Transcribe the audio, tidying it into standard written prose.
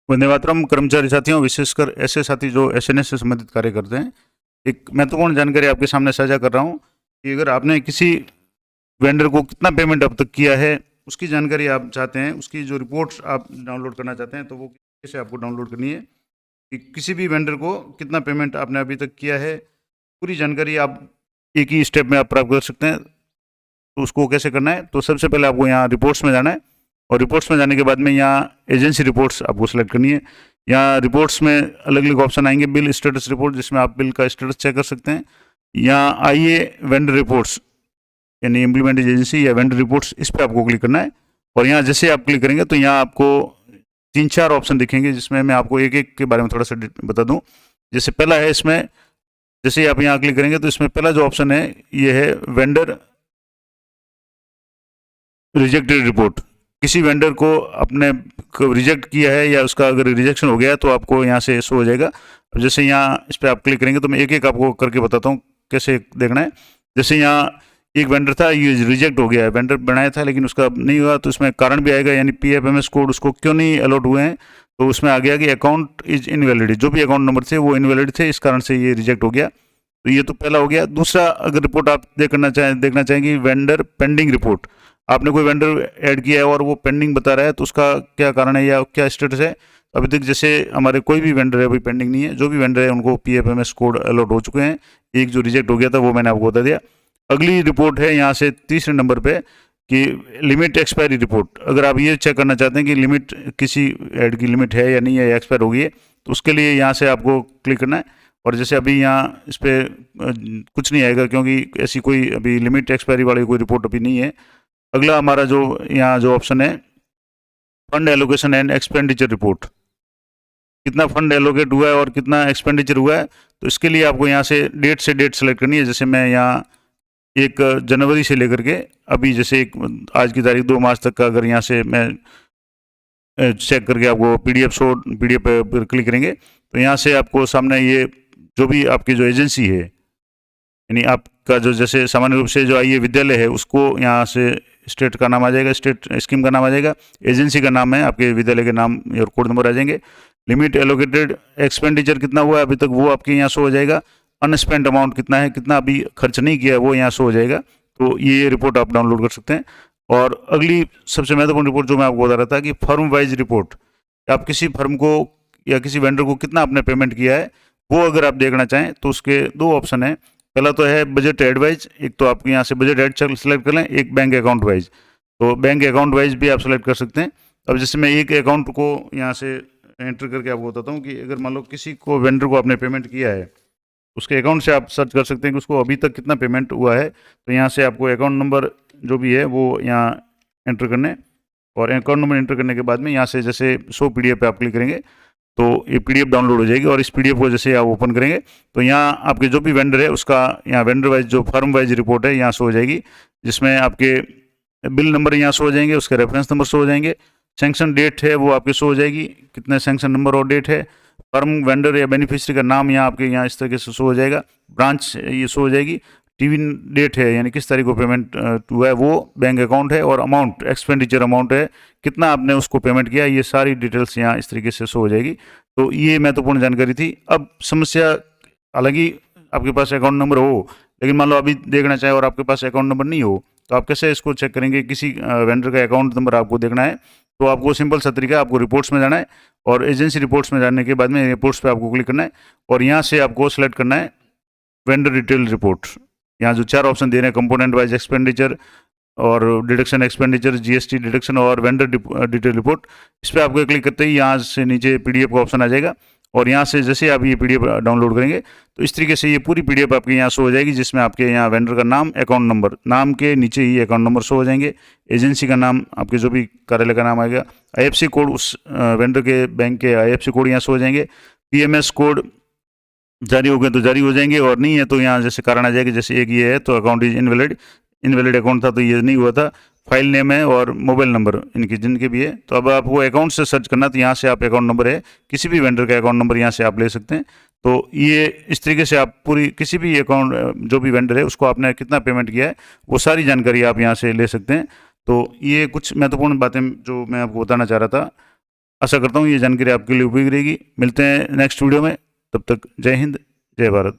वंदे मातरम। कर्मचारी साथियों, विशेषकर ऐसे साथी जो एसएनएस से संबंधित कार्य करते हैं, एक महत्वपूर्ण जानकारी आपके सामने साझा कर रहा हूं कि अगर आपने किसी वेंडर को कितना पेमेंट अब तक किया है, उसकी जानकारी आप चाहते हैं, उसकी जो रिपोर्ट्स आप डाउनलोड करना चाहते हैं, तो वो कैसे आपको डाउनलोड करनी है कि किसी भी वेंडर को कितना पेमेंट आपने अभी तक किया है, पूरी जानकारी आप एक ही स्टेप में आप प्राप्त कर सकते हैं। तो उसको कैसे करना है, तो सबसे पहले आपको यहाँ रिपोर्ट्स में जाना है और रिपोर्ट्स में जाने के बाद में यहाँ एजेंसी रिपोर्ट्स आपको सेलेक्ट करनी है। यहाँ रिपोर्ट्स में अलग अलग ऑप्शन आएंगे। बिल स्टेटस रिपोर्ट, जिसमें आप बिल का स्टेटस चेक कर सकते हैं। यहाँ आइए वेंडर रिपोर्ट्स, यानी इम्प्लीमेंटेड एजेंसी या वेंडर रिपोर्ट्स, इस पर आपको क्लिक करना है। और यहाँ जैसे आप क्लिक करेंगे तो यहाँ आपको 3-4 ऑप्शन दिखेंगे, जिसमें मैं आपको एक एक के बारे में थोड़ा सा बता दूँ। जैसे पहला है, इसमें जैसे ही आप यहाँ क्लिक करेंगे तो इसमें पहला जो ऑप्शन है ये है वेंडर रिजेक्टेड रिपोर्ट। किसी वेंडर को अपने रिजेक्ट किया है या उसका अगर रिजेक्शन हो गया है तो आपको यहाँ से शो हो जाएगा। जैसे यहाँ इस पर आप क्लिक करेंगे तो मैं एक एक आपको करके बताता हूँ कैसे देखना है। जैसे यहाँ एक वेंडर था, ये रिजेक्ट हो गया है, वेंडर बनाया था लेकिन उसका नहीं हुआ, तो इसमें कारण भी आएगा, यानी PFMS कोड उसको क्यों नहीं अलॉट हुए हैं। तो उसमें आ गया कि अकाउंट इज इनवैलिड, जो भी अकाउंट नंबर थे वो इनवैलिड थे, इस कारण से ये रिजेक्ट हो गया। तो ये तो पहला हो गया। दूसरा, अगर रिपोर्ट आप देखना चाहेंगे वेंडर पेंडिंग रिपोर्ट, आपने कोई वेंडर ऐड किया है और वो पेंडिंग बता रहा है, तो उसका क्या कारण है या क्या स्टेटस है। अभी तक जैसे हमारे कोई भी वेंडर है अभी पेंडिंग नहीं है, जो भी वेंडर है उनको PFMS कोड अलॉट हो चुके हैं। एक जो रिजेक्ट हो गया था वो मैंने आपको बता दिया। अगली रिपोर्ट है यहाँ से तीसरे नंबर पे कि लिमिट एक्सपायरी रिपोर्ट। अगर आप ये चेक करना चाहते हैं कि लिमिट, किसी ऐड की लिमिट है या नहीं है, या एक्सपायर हो गई है, तो उसके लिए यहाँ से आपको क्लिक करना है। और जैसे अभी यहाँ इस पर कुछ नहीं आएगा, क्योंकि ऐसी कोई अभी लिमिट एक्सपायरी वाली कोई रिपोर्ट अभी नहीं है। अगला हमारा जो यहाँ जो ऑप्शन है fund allocation and expenditure report, कितना फंड एलोकेट हुआ है और कितना एक्सपेंडिचर हुआ है। तो इसके लिए आपको यहाँ से डेट सेलेक्ट करनी है। जैसे मैं यहाँ 1 जनवरी से लेकर के अभी जैसे आज की तारीख 2 मार्च तक का अगर यहाँ से मैं चेक करके आपको PDF पर क्लिक करेंगे तो यहाँ से आपको सामने ये जो भी आपकी जो एजेंसी है, यानी आपका जो जैसे सामान्य रूप से जो आइए विद्यालय है, उसको यहाँ से स्टेट का नाम आ जाएगा, स्टेट स्कीम का नाम आ जाएगा, एजेंसी का नाम है, आपके विद्यालय के नाम और कोड नंबर आ जाएंगे। लिमिट एलोकेटेड एक्सपेंडिचर कितना हुआ है अभी तक वो आपके यहाँ शो हो जाएगा। अनस्पेंड अमाउंट कितना है, कितना अभी खर्च नहीं किया है, वो यहाँ शो हो जाएगा। तो ये रिपोर्ट आप डाउनलोड कर सकते हैं। और अगली सबसे महत्वपूर्ण रिपोर्ट जो मैं आपको बता रहा था कि फर्म वाइज रिपोर्ट, आप किसी फर्म को या किसी वेंडर को कितना आपने पेमेंट किया है, वो अगर आप देखना चाहें तो उसके 2 ऑप्शन हैं। पहला तो है बजट एडवाइज, एक तो आप यहाँ से बजट एड सेलेक्ट कर लें, एक बैंक अकाउंट वाइज। तो बैंक अकाउंट वाइज भी आप सेलेक्ट कर सकते हैं। अब जैसे मैं एक अकाउंट को यहाँ से एंटर करके आपको बताता हूँ कि अगर मान लो किसी को वेंडर को आपने पेमेंट किया है, उसके अकाउंट से आप सर्च कर सकते हैं कि उसको अभी तक कितना पेमेंट हुआ है। तो यहाँ से आपको अकाउंट नंबर जो भी है वो यहाँ एंटर करने, और अकाउंट नंबर एंटर करने के बाद में यहाँ से जैसे शो PDF पे आप क्लिक करेंगे तो ये PDF डाउनलोड हो जाएगी। और इस PDF को जैसे आप ओपन करेंगे तो यहाँ आपके जो भी वेंडर है उसका यहाँ वेंडर वाइज जो फर्म वाइज रिपोर्ट है यहाँ शो हो जाएगी, जिसमें आपके बिल नंबर यहाँ शो हो जाएंगे, उसके रेफरेंस नंबर शो हो जाएंगे, सैंक्शन डेट है वो आपके शो हो जाएगी, कितने सैंक्शन नंबर और डेट है, फर्म वेंडर या बेनिफिशियरी का नाम यहाँ आपके यहाँ इस तरीके से शो हो जाएगा, ब्रांच ये शो हो जाएगी, टीवी डेट है यानी किस तारीख को पेमेंट हुआ है वो, बैंक अकाउंट है, और अमाउंट एक्सपेंडिचर अमाउंट है, कितना आपने उसको पेमेंट किया, ये सारी डिटेल्स यहाँ इस तरीके से शो हो जाएगी। तो ये महत्वपूर्ण जानकारी थी। अब समस्या, हालांकि आपके पास अकाउंट नंबर हो लेकिन मान लो अभी देखना चाहे और आपके पास अकाउंट नंबर नहीं हो, तो आप कैसे इसको चेक करेंगे। किसी वेंडर का अकाउंट नंबर आपको देखना है तो आपको सिंपल सा तरीका, आपको रिपोर्ट्स में जाना है और एजेंसी रिपोर्ट्स में जाने के बाद में रिपोर्ट्स पे आपको क्लिक करना है और यहाँ से आपको सेलेक्ट करना है वेंडर डिटेल रिपोर्ट। यहाँ जो 4 ऑप्शन दे रहे हैं, कंपोनेंट वाइज एक्सपेंडिचर और डिडक्शन एक्सपेंडिचर, GST डिडक्शन और वेंडर डिटेल रिपोर्ट, इस पर आपको क्लिक करते ही यहाँ से नीचे PDF का ऑप्शन आ जाएगा। और यहाँ से जैसे आप ये PDF डाउनलोड करेंगे तो इस तरीके से ये पूरी PDF आपके यहाँ शो हो जाएगी, जिसमें आपके यहाँ वेंडर का नाम, अकाउंट नंबर, नाम के नीचे ही अकाउंट नंबर शो हो जाएंगे, एजेंसी का नाम, आपके जो भी कार्यालय का नाम आएगा, IFSC कोड, उस वेंडर के बैंक के IFSC कोड यहाँ शो हो जाएंगे, PMS कोड जारी हो गए तो जारी हो जाएंगे, और नहीं है तो यहाँ जैसे कारण आ जाएगा। जैसे एक ये है तो अकाउंट इज इनवैलिड अकाउंट था तो ये नहीं हुआ था, फाइल नेम है और मोबाइल नंबर इनके जिनके भी है। तो अब आपको अकाउंट से सर्च करना, तो यहाँ से आप अकाउंट नंबर है, किसी भी वेंडर का अकाउंट नंबर यहाँ से आप ले सकते हैं। तो ये इस तरीके से आप पूरी किसी भी अकाउंट जो भी वेंडर है उसको आपने कितना पेमेंट किया है वो सारी जानकारी आप यहाँ से ले सकते हैं। तो ये कुछ महत्वपूर्ण बातें जो मैं आपको बताना चाह रहा था। आशा करता हूँ ये जानकारी आपके लिए उपयोगी रहेगी। मिलते हैं नेक्स्ट वीडियो में, तब तक जय हिंद, जय भारत।